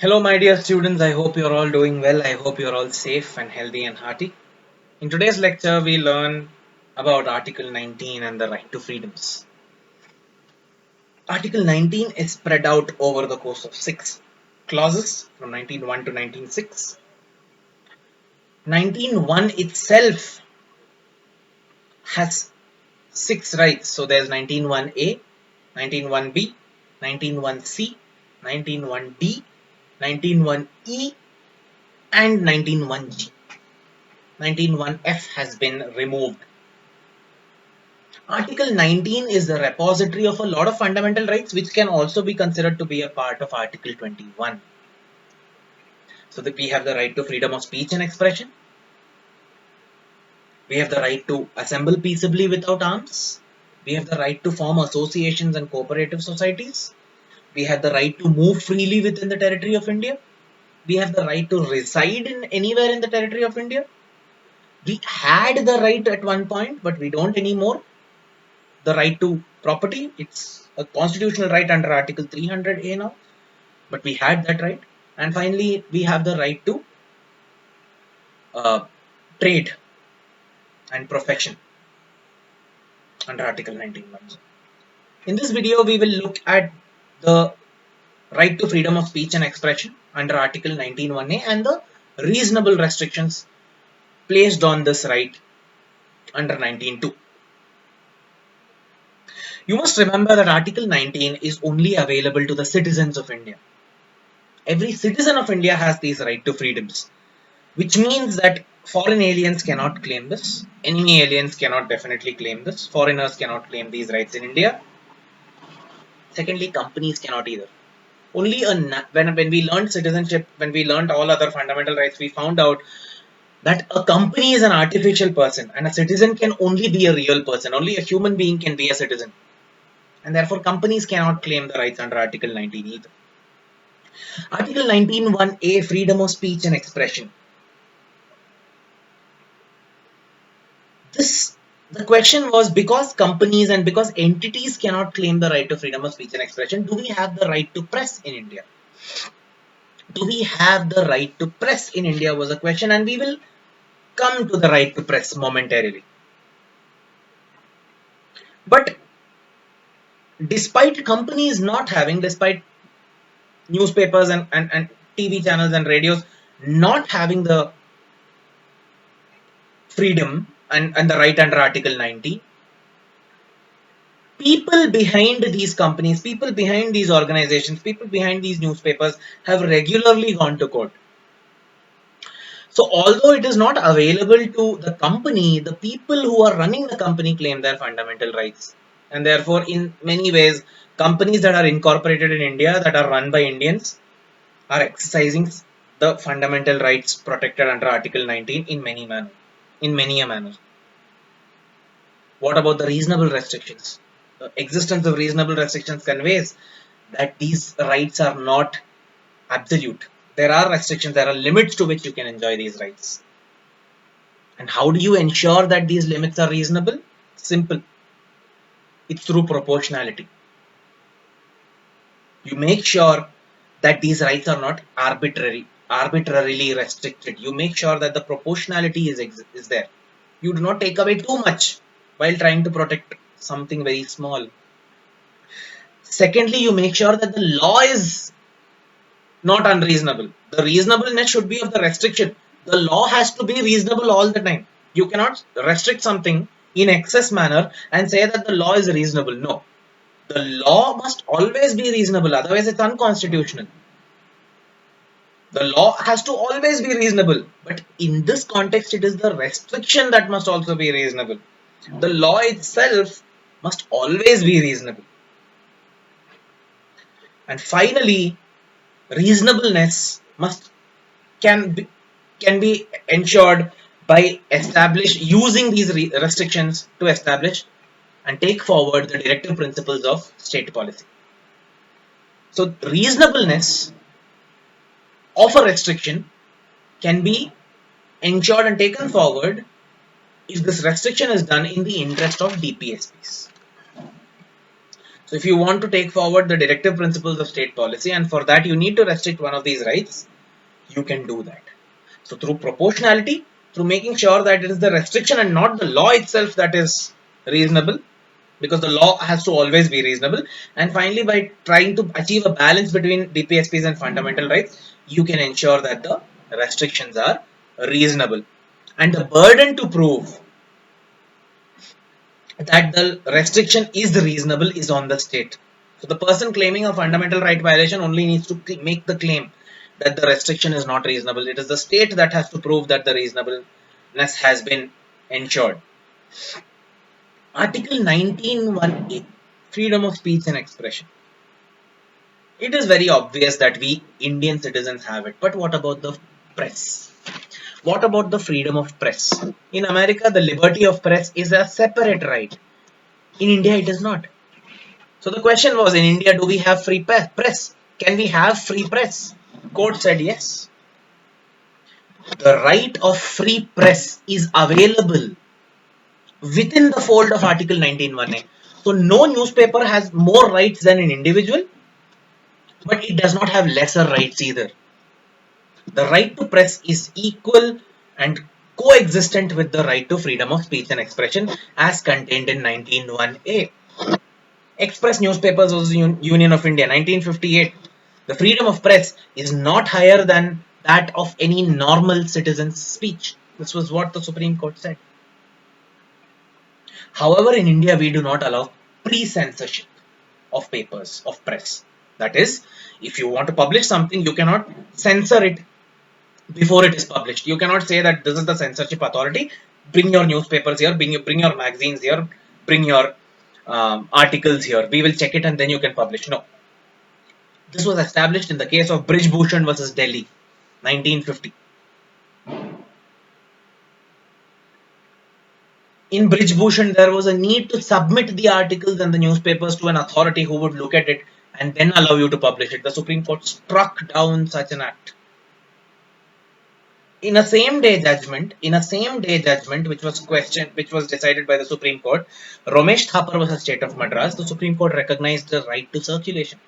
Hello, my dear students. I hope you're all doing well. I hope you're all safe and healthy and hearty. In today's lecture, we learn about Article 19 and the right to freedoms. Article 19 is spread out over the course of 6 clauses from 19.1 to 19.6. 19.1 itself has 6 rights. So there's 19.1a, 19.1b, 19.1c, 19.1d, 19.1e, and 19.1g. 19.1f has been removed. Article 19 is the repository of a lot of fundamental rights which can also be considered to be a part of Article 21. So that we have the right to freedom of speech and expression. We have the right to assemble peaceably without arms. We have the right to form associations and cooperative societies. We have the right to move freely within the territory of India. We have the right to reside in anywhere in the territory of India. We had the right at one point, but we don't anymore. The right to property, it's a constitutional right under Article 300A now, but we had that right. And finally, we have the right to uh, trade and profession under Article 19. In this video, we will look at the right to freedom of speech and expression under Article 19(1)(a) and the reasonable restrictions placed on this right under 19(2). You must remember that Article 19 is only available to the citizens of India. Every citizen of India has these right to freedoms, which means that foreign aliens cannot claim this. Enemy aliens cannot definitely claim this. Foreigners cannot claim these rights in India. Secondly, companies cannot either. Only when we learned citizenship, when we learned all other fundamental rights, we found out that a company is an artificial person and a citizen can only be a real person. Only a human being can be a citizen. And therefore, companies cannot claim the rights under Article 19 either. Article 19(1)(a), freedom of speech and expression. The question was, because companies and because entities cannot claim the right to freedom of speech and expression, do we have the right to press in India? Do we have the right to press in India was a question, and we will come to the right to press momentarily. But despite companies not having, despite newspapers and TV channels and radios not having the freedom and the right under Article 90, people behind these companies, people behind these organizations, people behind these newspapers have regularly gone to court. So although it is not available to the company, the people who are running the company claim their fundamental rights. And therefore, in many ways, companies that are incorporated in India, that are run by Indians, are exercising the fundamental rights protected under Article 19 in many a manner. What about the reasonable restrictions? The existence of reasonable restrictions conveys that these rights are not absolute. There are restrictions, there are limits to which you can enjoy these rights. And how do you ensure that these limits are reasonable? Simple. It's through proportionality. You make sure that these rights are not arbitrarily restricted. You make sure that the proportionality is there. You do not take away too much while trying to protect something very small. Secondly, you make sure that the law is not unreasonable. The reasonableness should be of the restriction. The law has to be reasonable all the time. You cannot restrict something in excess manner and say that the law is reasonable. No. The law must always be reasonable, otherwise it's unconstitutional. The law has to always be reasonable, but in this context, it is the restriction that must also be reasonable. The law itself must always be reasonable. And finally, reasonableness can be ensured by using these restrictions to establish and take forward the directive principles of state policy. So reasonableness of a restriction can be ensured and taken forward if this restriction is done in the interest of DPSPs. So if you want to take forward the directive principles of state policy, and for that you need to restrict one of these rights, you can do that. So through proportionality, through making sure that it is the restriction and not the law itself that is reasonable, because the law has to always be reasonable. And finally, by trying to achieve a balance between DPSPs and fundamental rights, you can ensure that the restrictions are reasonable. And the burden to prove that the restriction is reasonable is on the state. So the person claiming a fundamental right violation only needs to make the claim that the restriction is not reasonable. It is the state that has to prove that the reasonableness has been ensured. Article 19(1)(a), freedom of speech and expression. It is very obvious that we Indian citizens have it, but what about the press? What about the freedom of press? In America, the liberty of press is a separate right. In India, it is not. So the question was, in India, do we have free press? Can we have free press? Court said yes. The right of free press is available within the fold of Article 19(1)(a). So no newspaper has more rights than an individual, but it does not have lesser rights either. The right to press is equal and coexistent with the right to freedom of speech and expression as contained in 19(1)(a). Express Newspapers Union of India, 1958. The freedom of press is not higher than that of any normal citizen's speech. This was what the Supreme Court said. However, in India, we do not allow pre-censorship of papers, of press. That is, if you want to publish something, you cannot censor it before it is published. You cannot say that this is the censorship authority, bring your newspapers here, bring your magazines here, bring your articles here. We will check it and then you can publish. No. This was established in the case of Brij Bhushan versus Delhi, 1950. In Brij Bhushan, there was a need to submit the articles and the newspapers to an authority who would look at it and then allow you to publish it. The Supreme Court struck down such an act. In a same-day judgment, which was decided by the Supreme Court, Ramesh Thapar versus State of Madras, the Supreme Court recognized the right to circulation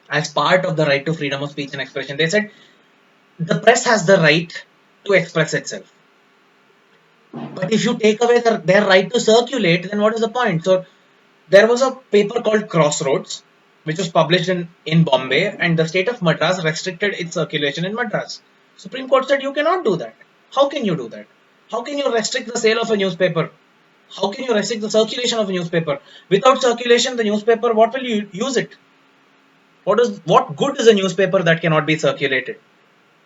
as part of the right to freedom of speech and expression. They said the press has the right to express itself. But if you take away their right to circulate, then what is the point? So there was a paper called Crossroads, which was published in Bombay, and the state of Madras restricted its circulation in Madras. Supreme Court said you cannot do that. How can you do that? How can you restrict the sale of a newspaper? How can you restrict the circulation of a newspaper? Without circulation, the newspaper, what will you use it? What good is a newspaper that cannot be circulated?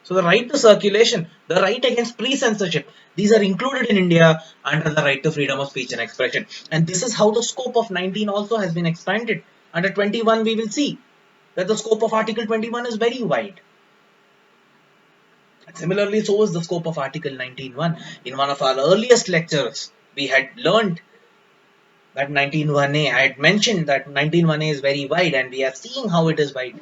So the right to circulation, the right against pre-censorship, these are included in India under the right to freedom of speech and expression. And this is how the scope of 19 also has been expanded. Under 21, we will see that the scope of Article 21 is very wide. And similarly, so is the scope of Article 19(1). In one of our earliest lectures, we had learned that 19(1)(a), I had mentioned that 19(1)(a) is very wide, and we are seeing how it is wide.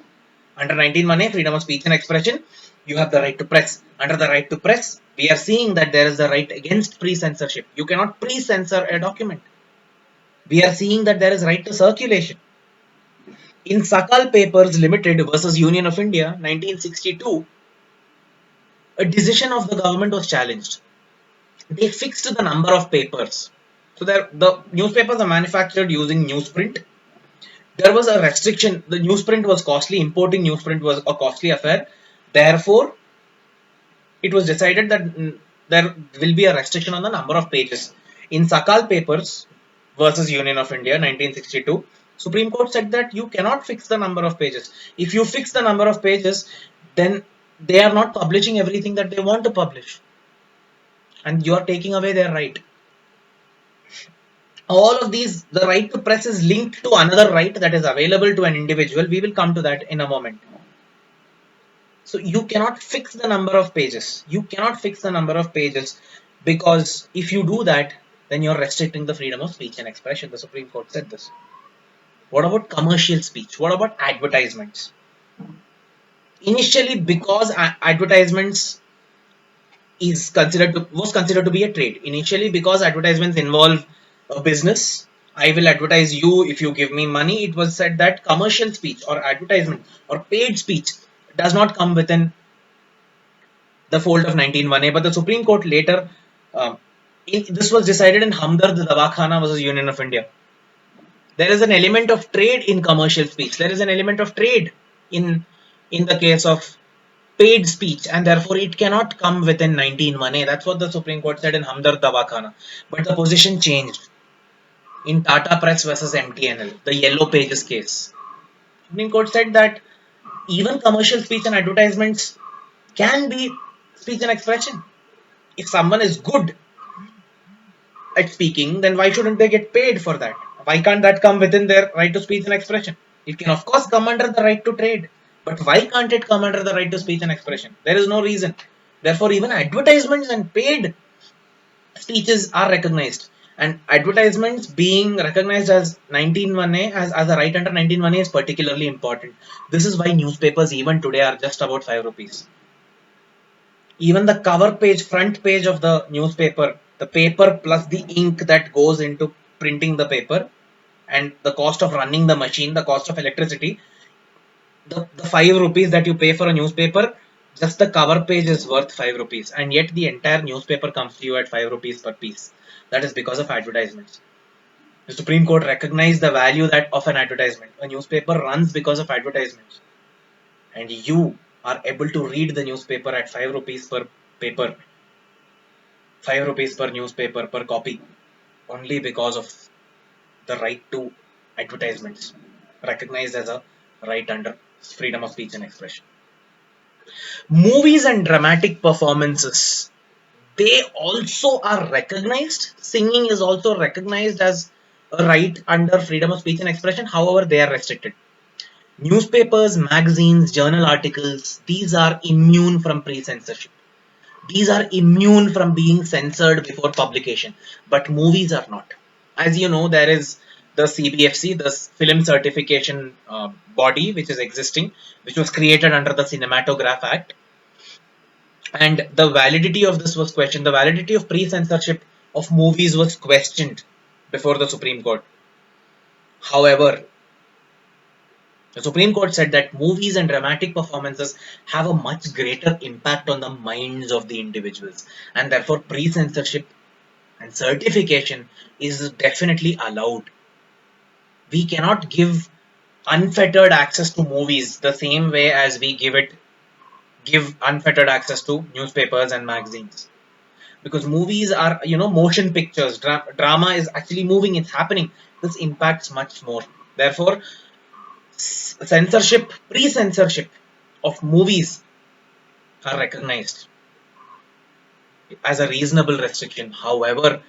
Under 19(1)(a), freedom of speech and expression, you have the right to press. Under the right to press, we are seeing that there is the right against pre-censorship. You cannot pre-censor a document. We are seeing that there is right to circulation. In Sakal Papers Limited versus Union of India, 1962, a decision of the government was challenged. They fixed the number of papers. So the newspapers are manufactured using newsprint. There was a restriction. The newsprint was costly. Importing newsprint was a costly affair. Therefore, it was decided that there will be a restriction on the number of pages. In Sakal Papers versus Union of India, 1962, Supreme Court said that you cannot fix the number of pages. If you fix the number of pages, then they are not publishing everything that they want to publish. And you are taking away their right. All of these, the right to press is linked to another right that is available to an individual. We will come to that in a moment. So you cannot fix the number of pages. You cannot fix the number of pages, because if you do that, then you're restricting the freedom of speech and expression. The Supreme Court said this. What about commercial speech? What about advertisements? Initially, because advertisements was considered to be a trade. Initially, because advertisements involve a business, I will advertise you if you give me money. It was said that commercial speech or advertisement or paid speech does not come within the fold of 19(1)(a), but the Supreme Court later, this was decided in Hamdard Dawakhana versus Union of India. There is an element of trade in commercial speech. There is an element of trade in the case of paid speech, and therefore it cannot come within 19(1)(a). That's what the Supreme Court said in Hamdard Dawakhana. But the position changed in Tata Press versus MTNL, the Yellow Pages case. Supreme Court said that even commercial speech and advertisements can be speech and expression. If someone is good at speaking, then why shouldn't they get paid for that? Why can't that come within their right to speech and expression? It can, of course, come under the right to trade. But why can't it come under the right to speech and expression? There is no reason. Therefore, even advertisements and paid speeches are recognized. And advertisements being recognized as 19(1)(a), as a right under 19(1)(a) is particularly important. This is why newspapers even today are just about 5 rupees. Even the cover page, front page of the newspaper, the paper plus the ink that goes into printing the paper, and the cost of running the machine, the cost of electricity, the 5 rupees that you pay for a newspaper, just the cover page is worth 5 rupees, and yet the entire newspaper comes to you at 5 rupees per piece. That is because of advertisements. The Supreme Court recognized the value that of an advertisement. A newspaper runs because of advertisements, and you are able to read the newspaper at 5 rupees per paper, 5 rupees per newspaper per copy, only because of the right to advertisements, recognized as a right under freedom of speech and expression. Movies and dramatic performances, they also are recognized. Singing is also recognized as a right under freedom of speech and expression. However, they are restricted. Newspapers, magazines, journal articles, these are immune from pre-censorship. These are immune from being censored before publication, but movies are not. As you know, there is the CBFC, the Film Certification Body, which is existing, which was created under the Cinematograph Act, and the validity of this was questioned. The validity of pre-censorship of movies was questioned before the Supreme Court. However, the Supreme Court said that movies and dramatic performances have a much greater impact on the minds of the individuals, and therefore pre-censorship and certification is definitely allowed. We cannot give unfettered access to movies the same way as we give unfettered access to newspapers and magazines, because movies are, motion pictures. Drama is actually moving, it's happening. This impacts much more. Therefore, censorship, pre-censorship of movies are recognized as a reasonable restriction. However,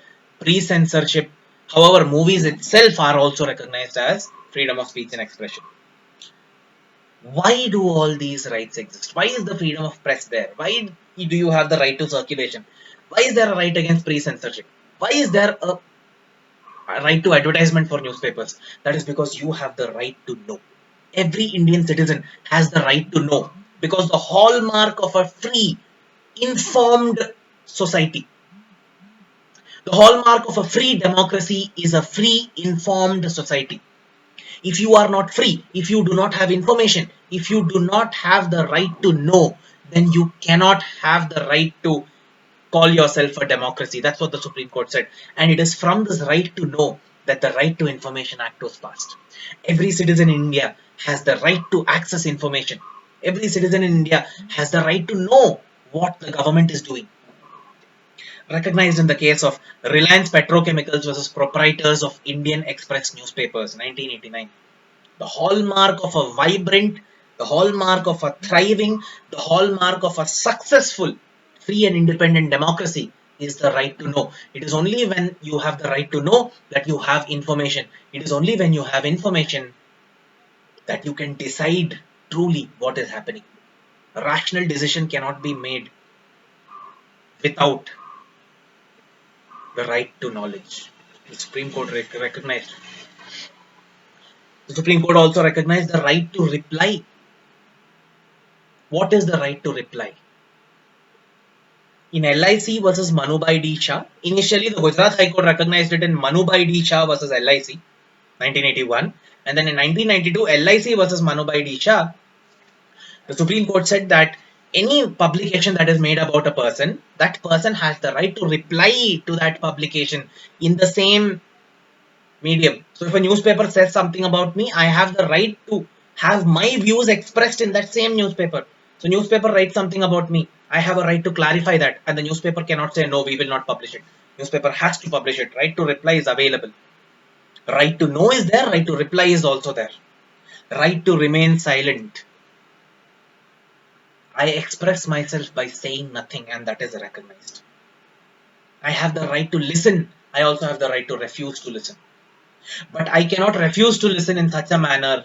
movies itself are also recognized as freedom of speech and expression. Why do all these rights exist? Why is the freedom of press there? Why do you have the right to circulation? Why is there a right against pre-censorship? Why is there a right to advertisement for newspapers? That is because you have the right to know. Every Indian citizen has the right to know, because the hallmark of a free, informed society, the hallmark of a free democracy is a free, informed society. If you are not free, if you do not have information, if you do not have the right to know, then you cannot have the right to call yourself a democracy. That's what the Supreme Court said. And it is from this right to know that the Right to Information Act was passed. Every citizen in India has the right to access information. Every citizen in India has the right to know what the government is doing. Recognized in the case of Reliance Petrochemicals versus Proprietors of Indian Express Newspapers, 1989. The hallmark of a vibrant, the hallmark of a thriving, the hallmark of a successful, free and independent democracy is the right to know. It is only when you have the right to know that you have information. It is only when you have information that you can decide truly what is happening. A rational decision cannot be made without the right to knowledge. The Supreme Court recognized. The Supreme Court also recognized the right to reply. What is the right to reply? In LIC versus Manubai D. Shah, initially the Gujarat High Court recognized it in Manubai D. Shah versus LIC, 1981, and then in 1992, LIC versus Manubai D. Shah, the Supreme Court said that any publication that is made about a person, that person has the right to reply to that publication in the same medium. So if a newspaper says something about me, I have the right to have my views expressed in that same newspaper. So newspaper writes something about me, I have a right to clarify that, and the newspaper cannot say no, we will not publish it. Newspaper has to publish it. Right to reply is available. Right to know is there, right to reply is also there. Right to remain silent. I express myself by saying nothing, and that is recognized. I have the right to listen. I also have the right to refuse to listen. But I cannot refuse to listen in such a manner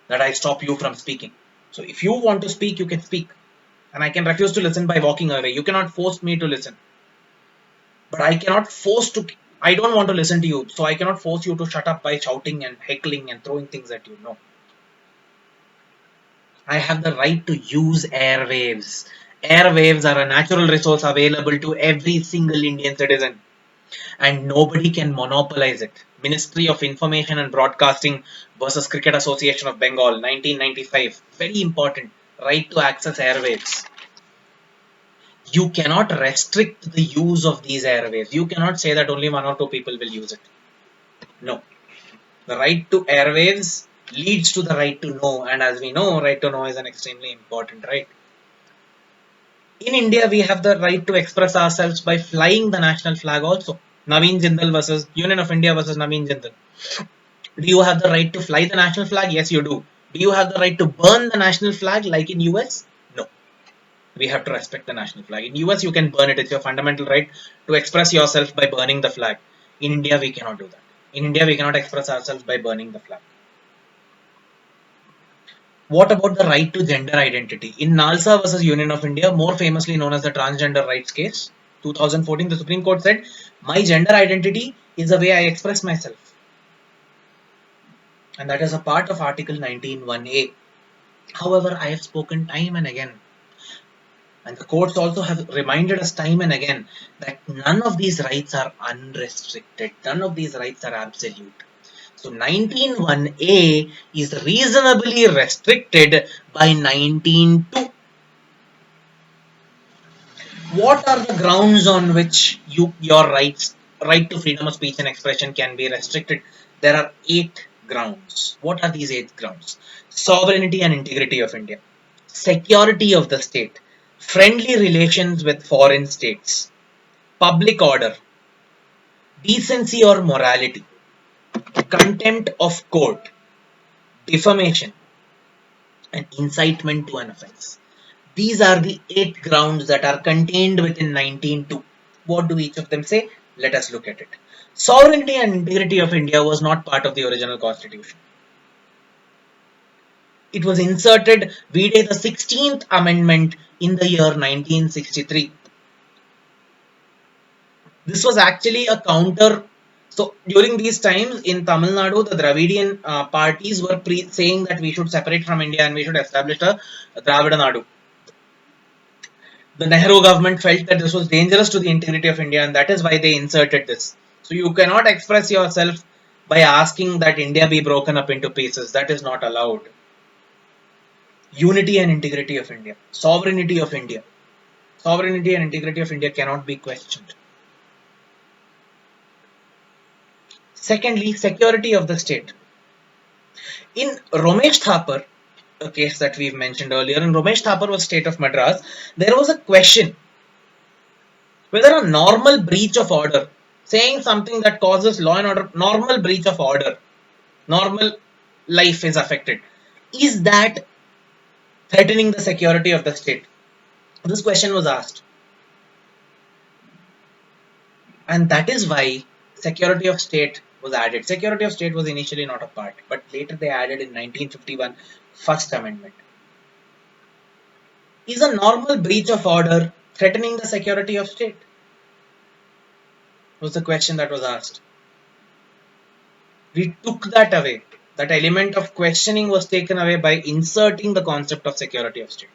that I stop you from speaking. So if you want to speak, you can speak. And I can refuse to listen by walking away. You cannot force me to listen. But I cannot force to, I don't want to listen to you. So I cannot force you to shut up by shouting and heckling and throwing things at you. No. I have the right to use airwaves. Airwaves are a natural resource available to every single Indian citizen, and nobody can monopolize it. Ministry of Information and Broadcasting versus Cricket Association of Bengal, 1995. Very important. Right to access airwaves. You cannot restrict the use of these airwaves. You cannot say that only one or two people will use it. No. The right to airwaves leads to the right to know, and as we know, right to know is an extremely important right. In India, we have the right to express ourselves by flying the national flag also. Naveen Jindal versus Union of India versus Naveen Jindal. Do you have the right to fly the national flag? Yes, you do. Do you have the right to burn the national flag like in US? No. We have to respect the national flag. In US, you can burn it. It's your fundamental right to express yourself by burning the flag. In India, we cannot do that. In India, we cannot express ourselves by burning the flag. What about the right to gender identity? In Nalsa versus Union of India, more famously known as the transgender rights case, 2014, the Supreme Court said, my gender identity is the way I express myself. And that is a part of Article 19(1)(a). However, I have spoken time and again, and the courts also have reminded us time and again that none of these rights are unrestricted. None of these rights are absolute. So 19(1)(a) is reasonably restricted by 19(2). What are the grounds on which your right to freedom of speech and expression can be restricted? There are 8 grounds. What are these 8 grounds? Sovereignty and integrity of India, security of the state, friendly relations with foreign states, public order, decency or morality, contempt of court, defamation, and incitement to an offense. These are the 8 grounds that are contained within 19(2). What do each of them say? Let us look at it. Sovereignty and integrity of India was not part of the original constitution. It was inserted via the 16th Amendment in the year 1963. This was actually a counter. So during these times in Tamil Nadu, the Dravidian parties were saying that we should separate from India and we should establish a Dravida Nadu. The Nehru government felt that this was dangerous to the integrity of India, and that is why they inserted this. So you cannot express yourself by asking that India be broken up into pieces. That is not allowed. Unity and integrity of India. Sovereignty of India. Sovereignty and integrity of India cannot be questioned. Secondly, security of the state. In Ramesh Thapar, a case that we've mentioned earlier, in Ramesh Thapar was State of Madras, there was a question whether a normal breach of order, saying something that causes law and order, normal breach of order, normal life is affected, is that threatening the security of the state? This question was asked. And that is why security of state was added. Security of state was initially not a part, but later they added in 1951 First Amendment. Is a normal breach of order threatening the security of state? Was the question that was asked. We took that away. That element of questioning was taken away by inserting the concept of security of state.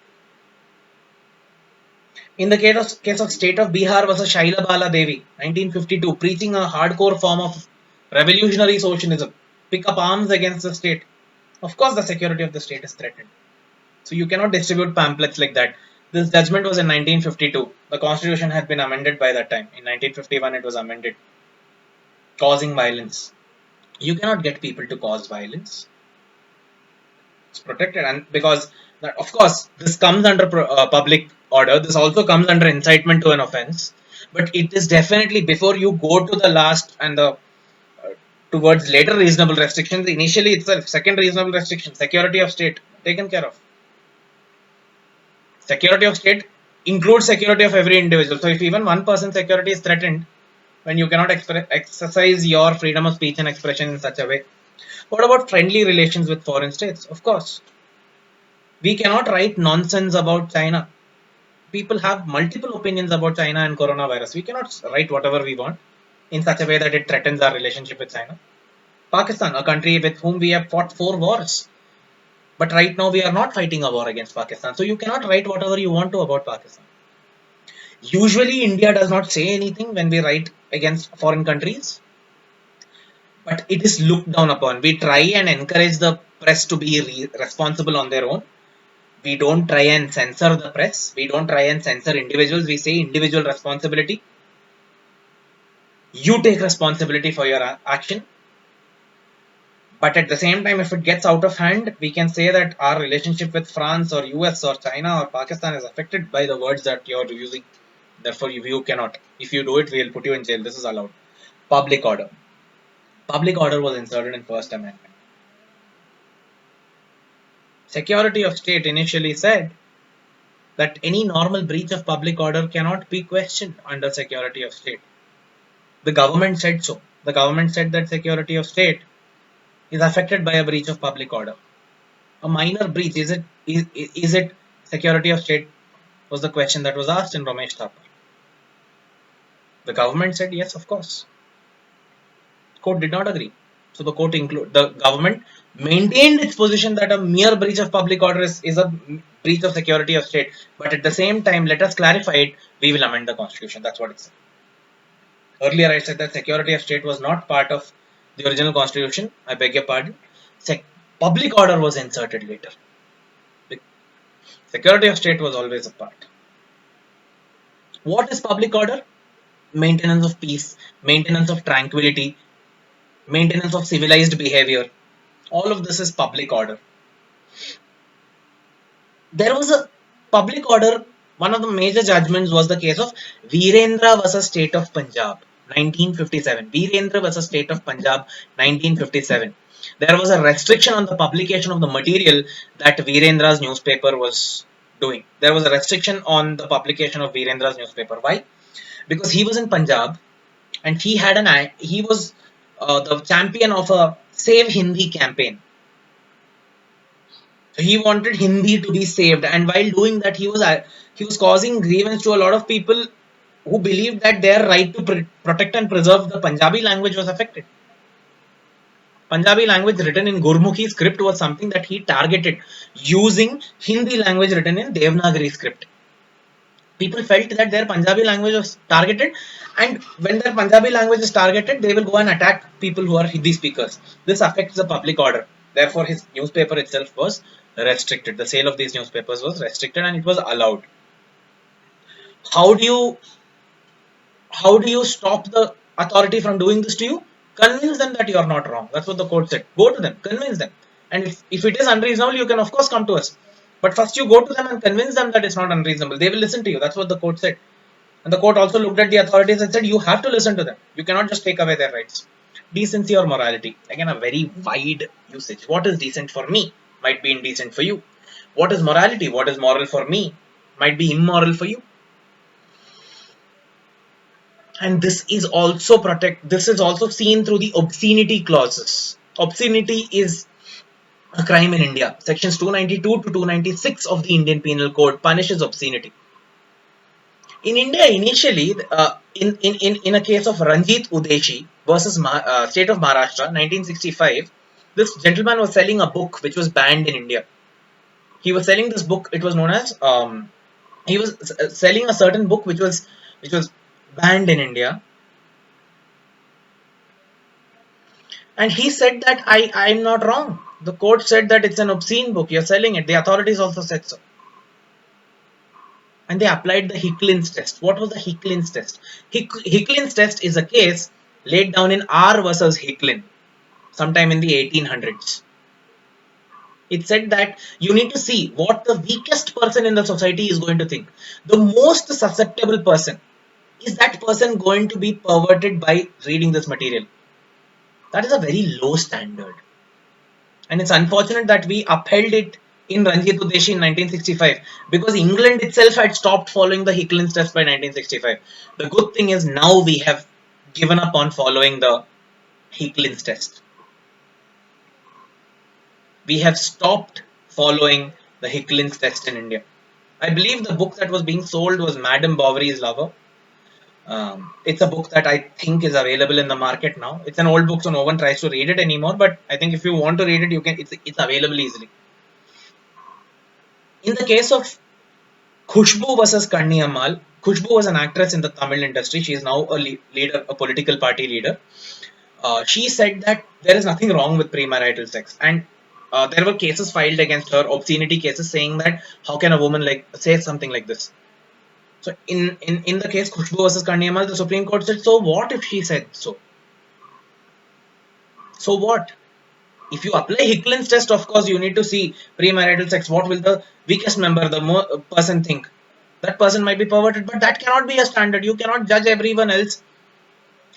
In the case of state of Bihar versus Shaila Bala Devi, 1952, preaching a hardcore form of revolutionary socialism, pick up arms against the state. Of course, the security of the state is threatened. So you cannot distribute pamphlets like that. This judgment was in 1952. The constitution had been amended by that time. In 1951, it was amended, causing violence. You cannot get people to cause violence. It's protected, and because that, of course, this comes under public order. This also comes under incitement to an offense. But it is definitely before you go to the last and the towards later reasonable restrictions. Initially, it's a second reasonable restriction: security of state taken care of. Security of state includes security of every individual. So if even one person's security is threatened, when you cannot exercise your freedom of speech and expression in such a way. What about friendly relations with foreign states? Of course, we cannot write nonsense about China. People have multiple opinions about China and coronavirus. We cannot write whatever we want in such a way that it threatens our relationship with China. Pakistan, a country with whom we have fought 4 wars. But right now we are not fighting a war against Pakistan. So you cannot write whatever you want to about Pakistan. Usually India does not say anything when we write against foreign countries, but it is looked down upon. We try and encourage the press to be responsible on their own. We don't try and censor the press. We don't try and censor individuals. We say individual responsibility. You take responsibility for your action. But at the same time, if it gets out of hand, we can say that our relationship with France or US or China or Pakistan is affected by the words that you're using. Therefore, you cannot. If you do it, we'll put you in jail. This is allowed. Public order. Public order was inserted in First Amendment. Security of state initially said that any normal breach of public order cannot be questioned under security of state. The government said so. The government said that security of state is affected by a breach of public order. A minor breach, is it security of state, was the question that was asked in Ramesh Thapar. The government said yes, of course. Court did not agree. So the government maintained its position that a mere breach of public order is a breach of security of state. But at the same time, let us clarify it. We will amend the constitution. That's what it said. Earlier, I said that security of state was not part of the original constitution. I beg your pardon. Public order was inserted later. The security of state was always a part. What is public order? Maintenance of peace, maintenance of tranquility, maintenance of civilized behavior. All of this is public order. There was a public order. One of the major judgments was the case of Virendra versus State of Punjab, 1957. Virendra versus State of Punjab, 1957. There was a restriction on the publication of the material that Virendra's newspaper was doing. There was a restriction on the publication of Virendra's newspaper. Why? Because he was in Punjab and he was the champion of a Save Hindi campaign. So he wanted Hindi to be saved, and while doing that, he was causing grievance to a lot of people who believed that their right to protect and preserve the Punjabi language was affected. Punjabi language written in Gurmukhi script was something that he targeted using Hindi language written in Devanagari script. People felt that their Punjabi language was targeted, and when their Punjabi language is targeted, they will go and attack people who are Hindi speakers. This affects the public order. Therefore, his newspaper itself was restricted. The sale of these newspapers was restricted, and it was allowed. How do you stop the authority from doing this to you? Convince them that you are not wrong. That's what the court said. Go to them, convince them. And if it is unreasonable, you can of course come to us. But first you go to them and convince them that it's not unreasonable. They will listen to you. That's what the court said. And the court also looked at the authorities and said, you have to listen to them. You cannot just take away their rights. Decency or morality. Again, a very wide usage. What is decent for me might be indecent for you. What is morality? What is moral for me might be immoral for you. And this is also seen through the obscenity clauses. Obscenity is a crime in India. Sections 292 to 296 of the Indian Penal Code punishes obscenity. In India, initially, in a case of Ranjit Udeshi versus State of Maharashtra, 1965, this gentleman was selling a book which was banned in India. He was selling this book. It was known as He was selling a certain book which was banned in India, and he said that I'm not wrong. The court said that it's an obscene book. You're selling it. The authorities also said so, and they applied the Hicklins test. What was the Hicklins test? Hicklins test is a case laid down in R versus Hicklin sometime in the 1800s. It said that you need to see what the weakest person in the society is going to think. The most susceptible person, is that person going to be perverted by reading this material? That is a very low standard. And it's unfortunate that we upheld it in Ranjit Udeshi in 1965, because England itself had stopped following the Hicklins test by 1965. The good thing is now we have given up on following the Hicklins test. We have stopped following the Hicklins test in India. I believe the book that was being sold was Madame Bovary's Lover. It's a book that I think is available in the market now. It's an old book, so no one tries to read it anymore. But I think if you want to read it, you can. It's available easily. In the case of Khushbu versus Kanniammal, Khushbu was an actress in the Tamil industry. She is now a leader, a political party leader. She said that there is nothing wrong with premarital sex, and there were cases filed against her, obscenity cases, saying that how can a woman like say something like this? So in the case Khushbu versus Kanniammal, the Supreme Court said, so what if she said so? So what? If you apply Hicklin's test, of course, you need to see premarital sex. What will the weakest member, the person think? That person might be perverted, but that cannot be a standard. You cannot judge everyone else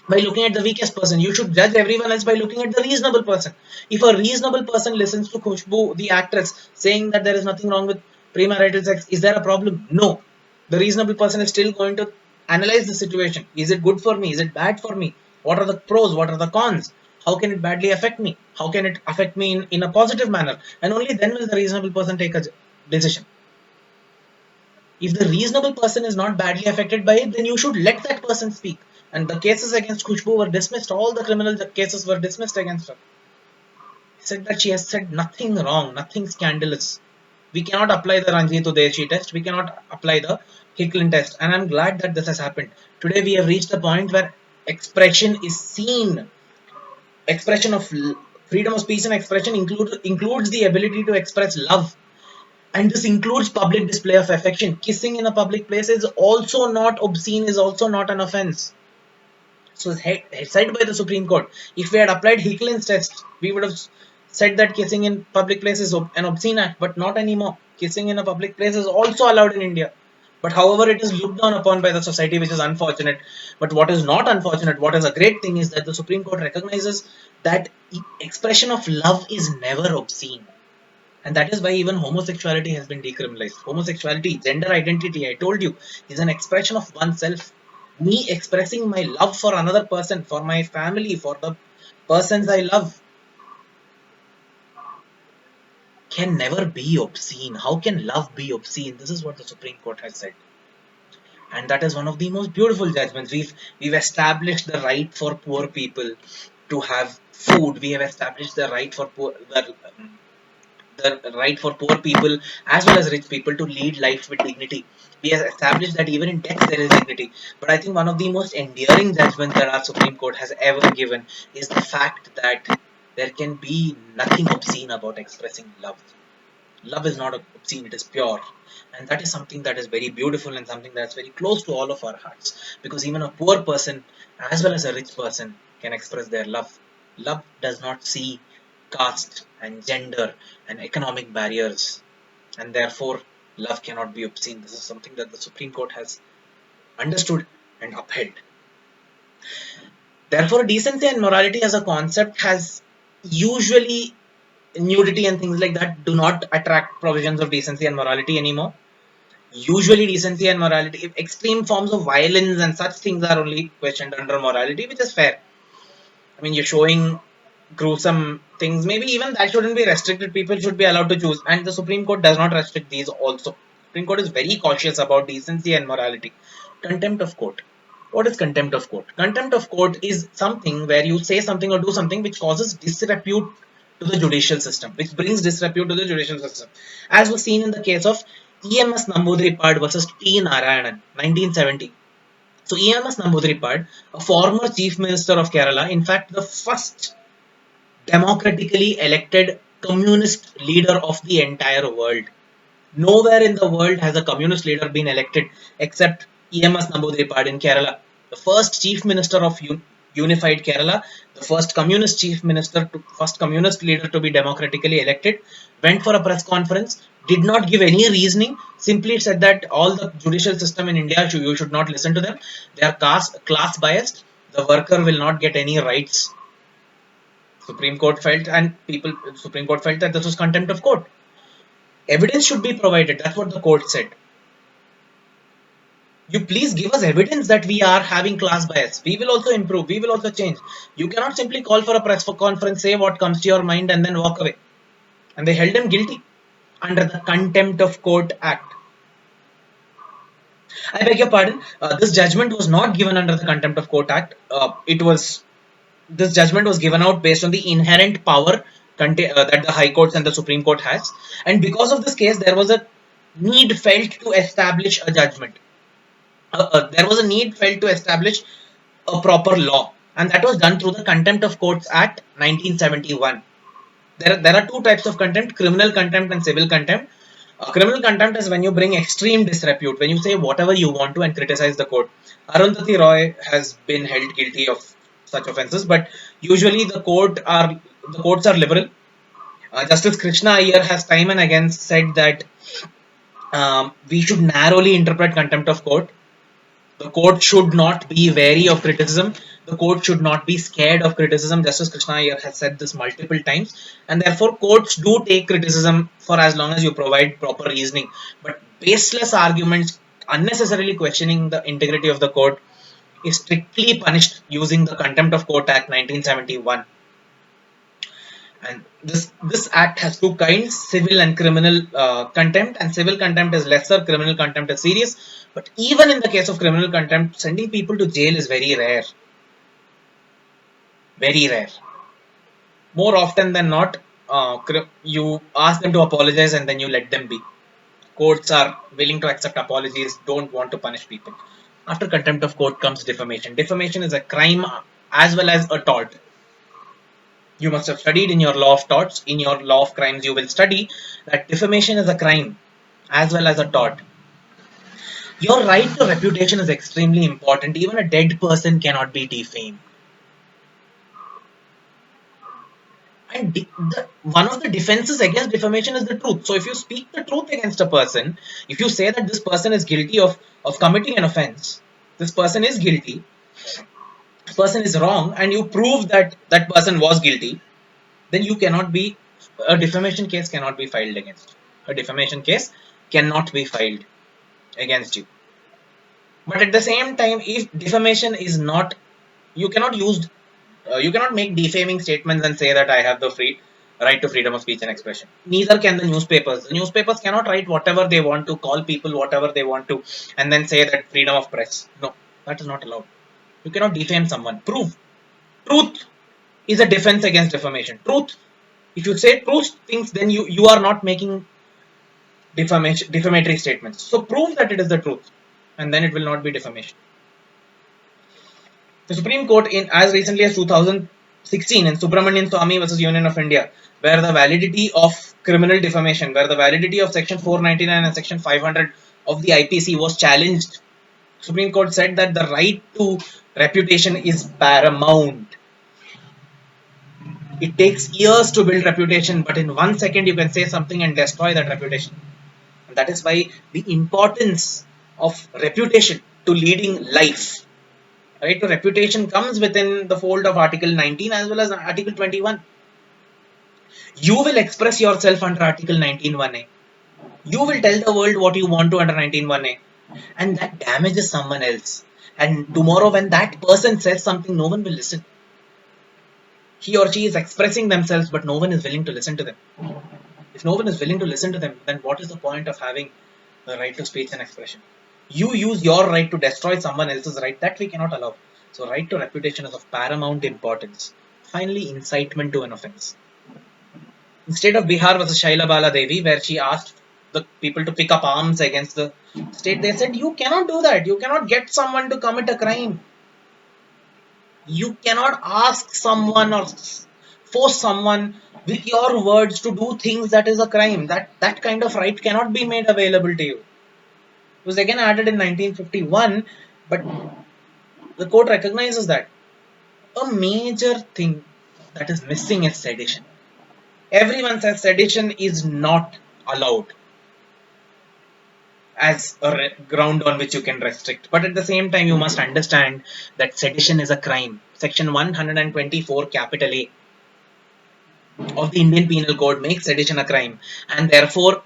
by looking at the weakest person. You should judge everyone else by looking at the reasonable person. If a reasonable person listens to Khushbu, the actress, saying that there is nothing wrong with premarital sex, is there a problem? No. The reasonable person is still going to analyze the situation. Is it good for me? Is it bad for me? What are the pros? What are the cons? How can it badly affect me? How can it affect me in a positive manner? And only then will the reasonable person take a decision. If the reasonable person is not badly affected by it, then you should let that person speak. And the cases against Khushbu were dismissed. All the criminal cases were dismissed against her. He said that she has said nothing wrong, nothing scandalous. We cannot apply the Ranjit Udeshi test. We cannot apply the Hicklin test. And I'm glad that this has happened. Today we have reached a point where expression is seen. Expression of freedom of speech and expression includes the ability to express love, and this includes public display of affection. Kissing in a public place is also not obscene, is also not an offense. So said by the Supreme Court, if we had applied Hicklin's test, we would have said that kissing in public place is an obscene act, but not anymore. Kissing in a public place is also allowed in India. But however, it is looked down upon by the society, which is unfortunate. But what is not unfortunate, what is a great thing, is that the Supreme Court recognizes that expression of love is never obscene. And that is why even homosexuality has been decriminalized. Homosexuality, gender identity, I told you, is an expression of oneself. Me expressing my love for another person, for my family, for the persons I love, can never be obscene. How can love be obscene? This is what the Supreme Court has said. And that is one of the most beautiful judgments. We've established the right for poor people to have food. We have established the right for the right for poor people as well as rich people to lead life with dignity. We have established that even in death there is dignity. But I think one of the most endearing judgments that our Supreme Court has ever given is the fact that there can be nothing obscene about expressing love. Love is not obscene, it is pure. And that is something that is very beautiful and something that's very close to all of our hearts. Because even a poor person as well as a rich person can express their love. Love does not see caste and gender and economic barriers, and therefore love cannot be obscene. This is something that the Supreme Court has understood and upheld. Therefore, decency and morality as a concept has usually, nudity and things like that do not attract provisions of decency and morality anymore. Usually decency and morality, if extreme forms of violence and such things are only questioned under morality, which is fair. I mean, you're showing gruesome things. Maybe even that shouldn't be restricted. People should be allowed to choose. And the Supreme Court does not restrict these also. Supreme Court is very cautious about decency and morality. Contempt of court. What is contempt of court? Contempt of court is something where you say something or do something which causes disrepute to the judicial system, which brings disrepute to the judicial system. As was seen in the case of EMS Namboodiripad versus T. Narayanan, 1970. So EMS Namboodiripad, a former Chief Minister of Kerala, in fact the first democratically elected communist leader of the entire world. Nowhere in the world has a communist leader been elected except EMS Namboodiripad in Kerala. The first chief minister of unified Kerala, the first communist chief minister, first communist leader to be democratically elected, went for a press conference, did not give any reasoning, simply said that all the judicial system in India, you should not listen to them. They are class biased. The worker will not get any rights. Supreme Court felt, and people, Supreme Court felt that this was contempt of court. Evidence should be provided. That's what the court said. You please give us evidence that we are having class bias. We will also improve. We will also change. You cannot simply call for a press conference, say what comes to your mind, and then walk away. And they held him guilty under the Contempt of Court Act. I beg your pardon. This judgment was not given under the Contempt of Court Act. This judgment was given out based on the inherent power that the High Courts and the Supreme Court has, and because of this case, there was a need felt to establish a judgment. There was a need felt to establish a proper law, and that was done through the Contempt of Courts Act 1971. There are two types of contempt: criminal contempt and civil contempt. Criminal contempt is when you bring extreme disrepute, when you say whatever you want to and criticize the court. Arundhati Roy has been held guilty of such offences, but usually the courts are liberal. Justice Krishna Iyer has time and again said that we should narrowly interpret contempt of court. The court should not be wary of criticism. The court should not be scared of criticism. Justice Krishna Iyer has said this multiple times, and therefore courts do take criticism for as long as you provide proper reasoning. But baseless arguments, unnecessarily questioning the integrity of the court, is strictly punished using the Contempt of Court Act 1971. And this act has two kinds: civil and criminal contempt. And civil contempt is lesser, criminal contempt is serious. But even in the case of criminal contempt, sending people to jail is very rare. Very rare. More often than not, you ask them to apologize and then you let them be. Courts are willing to accept apologies, don't want to punish people. After contempt of court comes defamation. Defamation is a crime as well as a tort. You must have studied in your law of torts, in your law of crimes, you will study that defamation is a crime as well as a tort. Your right to reputation is extremely important. Even a dead person cannot be defamed. And one of the defenses against defamation is the truth. So if you speak the truth against a person, if you say that this person is guilty of committing an offense, this person is guilty, this person is wrong, and you prove that that person was guilty, then you cannot be, a defamation case cannot be filed against you. A defamation case cannot be filed against you. But at the same time, if defamation is not, you cannot use, you cannot make defaming statements and say that I have the right to freedom of speech and expression. Neither can the newspapers. The newspapers cannot write whatever they want to, call people whatever they want to, and then say that freedom of press. No, that is not allowed. You cannot defame someone. Prove. Truth is a defense against defamation. Truth. If you say truth things, then you are not making defamatory statements. So prove that it is the truth, and then it will not be defamation. The Supreme Court, in as recently as 2016 in Subramanian Swamy versus Union of India, where the validity of criminal defamation, where the validity of Section 499 and Section 500 of the IPC was challenged, Supreme Court said that the right to reputation is paramount. It takes years to build reputation, but in 1 second you can say something and destroy that reputation. And that is why the importance of reputation to leading life. Right to reputation comes within the fold of Article 19 as well as Article 21. You will express yourself under Article 19(1)(a). You will tell the world what you want to under 19(1)(a), and that damages someone else. And tomorrow when that person says something, no one will listen. He or she is expressing themselves, but no one is willing to listen to them. If no one is willing to listen to them, then what is the point of having the right to speech and expression? You use your right to destroy someone else's right. That we cannot allow. So right to reputation is of paramount importance. Finally, incitement to an offense. Instead of Bihar versus Shaila Bala Devi, where she asked the people to pick up arms against the state. They said you cannot do that. You cannot get someone to commit a crime. You cannot ask someone or force someone with your words to do things that is a crime. That kind of right cannot be made available to you. It was again added in 1951, but the court recognizes that a major thing that is missing is sedition. Everyone says sedition is not allowed as a ground on which you can restrict. But at the same time, you must understand that sedition is a crime. Section 124 capital A of the Indian Penal Code makes sedition a crime, and therefore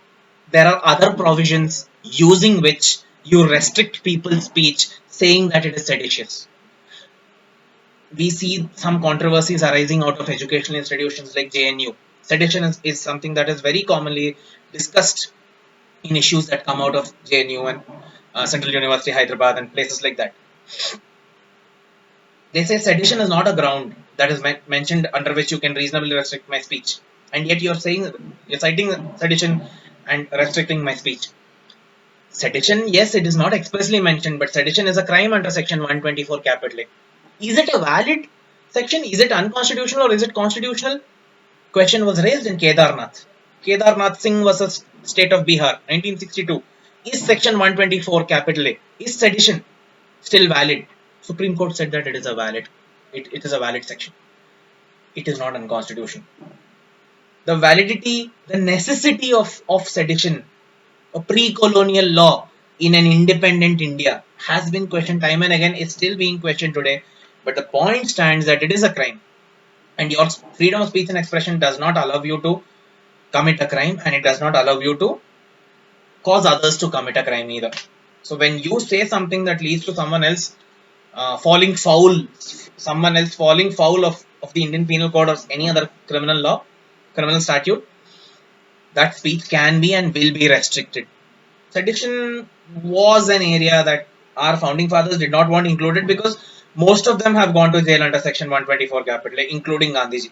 there are other provisions using which you restrict people's speech saying that it is seditious. We see some controversies arising out of educational institutions like JNU. Sedition is something that is very commonly discussed in issues that come out of JNU and Central University Hyderabad and places like that. They say sedition is not a ground that is mentioned under which you can reasonably restrict my speech, and yet you're citing sedition and restricting my speech. Sedition, yes, it is not expressly mentioned, but sedition is a crime under Section 124 capital A. Is it a valid section? Is it unconstitutional or is it constitutional? Question was raised in Kedarnath. Kedarnath Singh versus State of Bihar, 1962. Is Section 124 capital A, is sedition still valid? Supreme Court said that it is a valid, it is a valid section. It is not unconstitutional. The validity, the necessity of sedition, a pre-colonial law in an independent India, has been questioned time and again. It's still being questioned today. But the point stands that it is a crime, and your freedom of speech and expression does not allow you to commit a crime, and it does not allow you to cause others to commit a crime either. So when you say something that leads to someone else falling foul of the Indian Penal Code or any other criminal statute, that speech can be and will be restricted. Sedition was an area that our founding fathers did not want included because most of them have gone to jail under Section 124 capital, including Gandhiji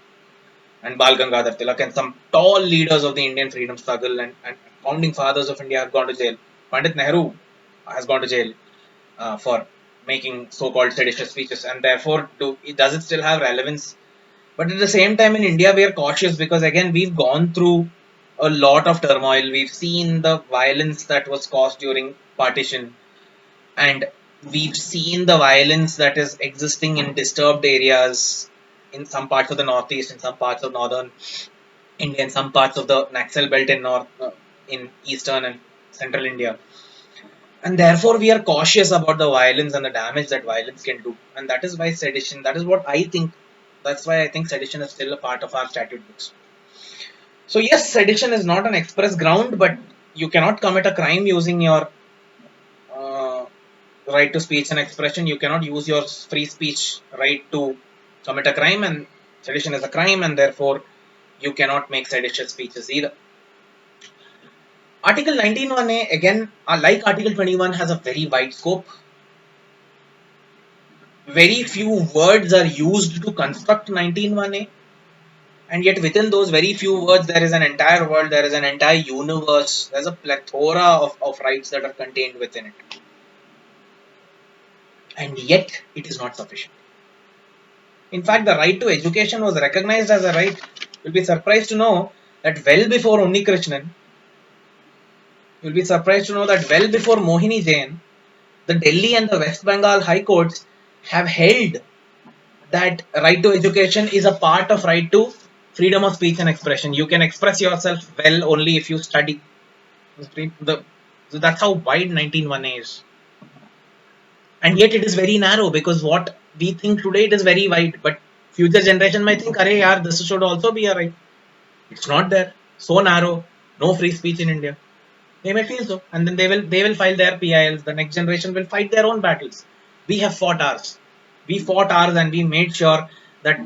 and Bal Gangadhar Tilak and some tall leaders of the Indian freedom struggle and founding fathers of India have gone to jail. Pandit Nehru has gone to jail for making so-called seditious speeches, and therefore does it still have relevance? But at the same time, in India, we are cautious because again, we've gone through a lot of turmoil. We've seen the violence that was caused during partition, and we've seen the violence that is existing in disturbed areas in some parts of the northeast, in some parts of northern India, in some parts of the Naxal belt in eastern and central India. And therefore, we are cautious about the violence and the damage that violence can do. And that is why sedition, that is what I think, that's why I think sedition is still a part of our statute books. So yes, sedition is not an express ground, but you cannot commit a crime using your right to speech and expression. You cannot use your free speech right to commit a crime, and sedition is a crime, and therefore you cannot make seditious speeches either. Article 19(1)(a), again, like Article 21, has a very wide scope. Very few words are used to construct 19(1)(a), and yet within those very few words, there is an entire world, there is an entire universe, there's a plethora of rights that are contained within it. And yet, it is not sufficient. In fact, the right to education was recognized as a right. You'll be surprised to know that well before Unni Krishnan, you'll be surprised to know that well before Mohini Jain, the Delhi and the West Bengal High Courts have held that right to education is a part of right to freedom of speech and expression. You can express yourself well only if you study. So that's how wide 19(1)(a) is. And yet it is very narrow, because what we think today, it is very wide, but future generation might think, "Arey yaar, this should also be a right." It's not there. So narrow. No free speech in India. They may feel so, and then they will file their PILs. The next generation will fight their own battles. We have fought ours. We fought ours, and we made sure that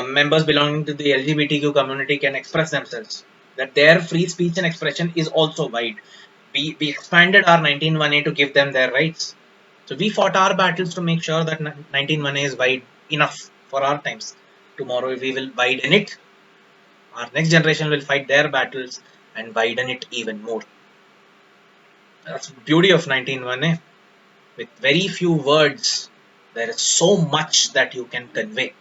members belonging to the LGBTQ community can express themselves. That their free speech and expression is also wide. We expanded our 19(1)(a) to give them their rights. So we fought our battles to make sure that 19(1)(a) is wide enough for our times. Tomorrow we will widen it. Our next generation will fight their battles and widen it even more. That's the beauty of 1901, eh? With very few words, there is so much that you can convey.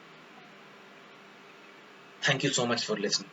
Thank you so much for listening.